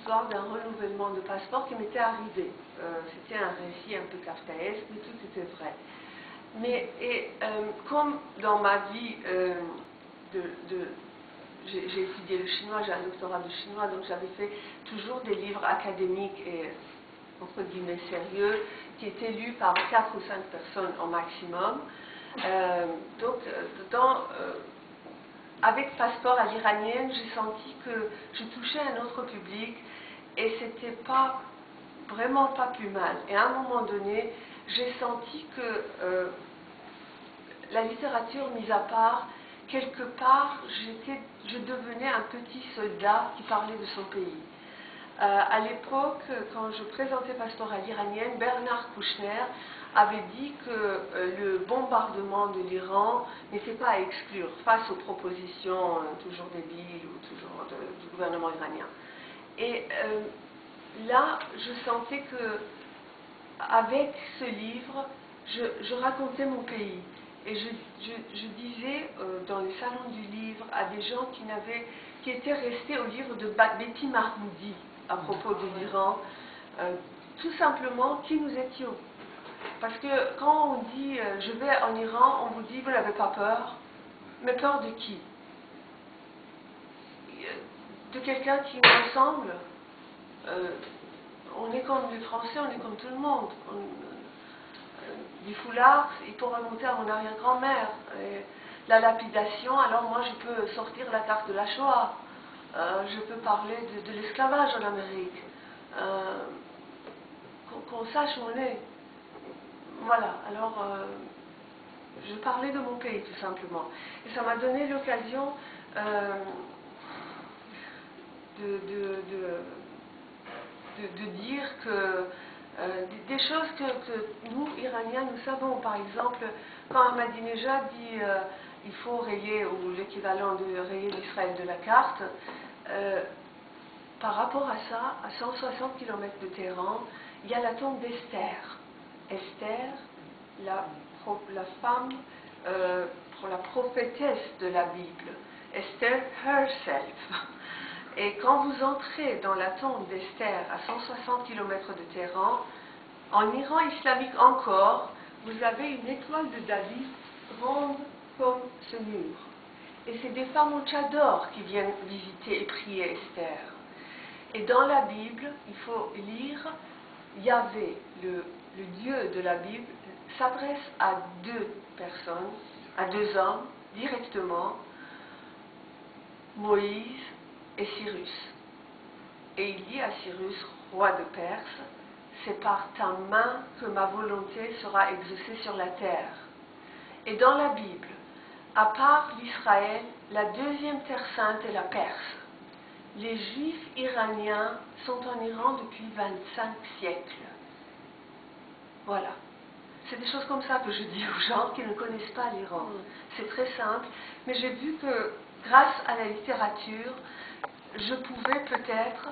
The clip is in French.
l'histoire d'un renouvellement de passeport qui m'était arrivé. C'était un récit un peu kafkaesque, mais tout était vrai. Comme dans ma vie, j'ai étudié le chinois, j'ai un doctorat de chinois, donc j'avais fait toujours des livres académiques et entre guillemets sérieux, qui étaient lus par 4 ou 5 personnes au maximum. Avec Passeport à l'iranienne, j'ai senti que je touchais un autre public et c'était pas vraiment pas plus mal. Et à un moment donné, j'ai senti que la littérature mise à part, quelque part, je devenais un petit soldat qui parlait de son pays. À l'époque, quand je présentais Passeport à l'iranienne, Bernard Kouchner avait dit que le bombardement de l'Iran n'était pas à exclure face aux propositions toujours débiles ou toujours du gouvernement iranien. Et là, je sentais que avec ce livre, je racontais mon pays. Et je disais dans les salons du livre à des gens qui étaient restés au livre de Betty Mahmoudi à propos de l'Iran, tout simplement qui nous étions. Parce que quand on dit je vais en Iran, on vous dit vous n'avez pas peur. Mais peur de qui? De quelqu'un qui nous ressemble. On est comme les Français, on est comme tout le monde. Du foulard, il pourrait remonter à mon arrière-grand-mère. La lapidation, alors moi je peux sortir la carte de la Shoah. Je peux parler de l'esclavage en Amérique. Qu'on sache où on est. Voilà, alors je parlais de mon pays tout simplement. Et ça m'a donné l'occasion de dire que des choses que nous, Iraniens, nous savons. Par exemple, quand Ahmadinejad dit il faut rayer, ou l'équivalent de rayer l'Israël de la carte, par rapport à ça, à 160 km de Téhéran, il y a la tombe d'Esther. Esther, la femme, la prophétesse de la Bible. Esther herself. Et quand vous entrez dans la tombe d'Esther à 160 km de Téhéran, en Iran islamique encore, vous avez une étoile de David grande comme ce mur. Et c'est des femmes au tchador qui viennent visiter et prier Esther. Et dans la Bible, il faut lire Yahvé, le Dieu de la Bible, s'adresse à 2 personnes, à 2 hommes, directement, Moïse et Cyrus. Et il dit à Cyrus, roi de Perse, c'est par ta main que ma volonté sera exaucée sur la terre. Et dans la Bible, à part l'Israël, la 2e terre sainte est la Perse. Les Juifs iraniens sont en Iran depuis 25 siècles. Voilà. C'est des choses comme ça que je dis aux gens qui ne connaissent pas l'Iran. C'est très simple, mais j'ai vu que grâce à la littérature, je pouvais peut-être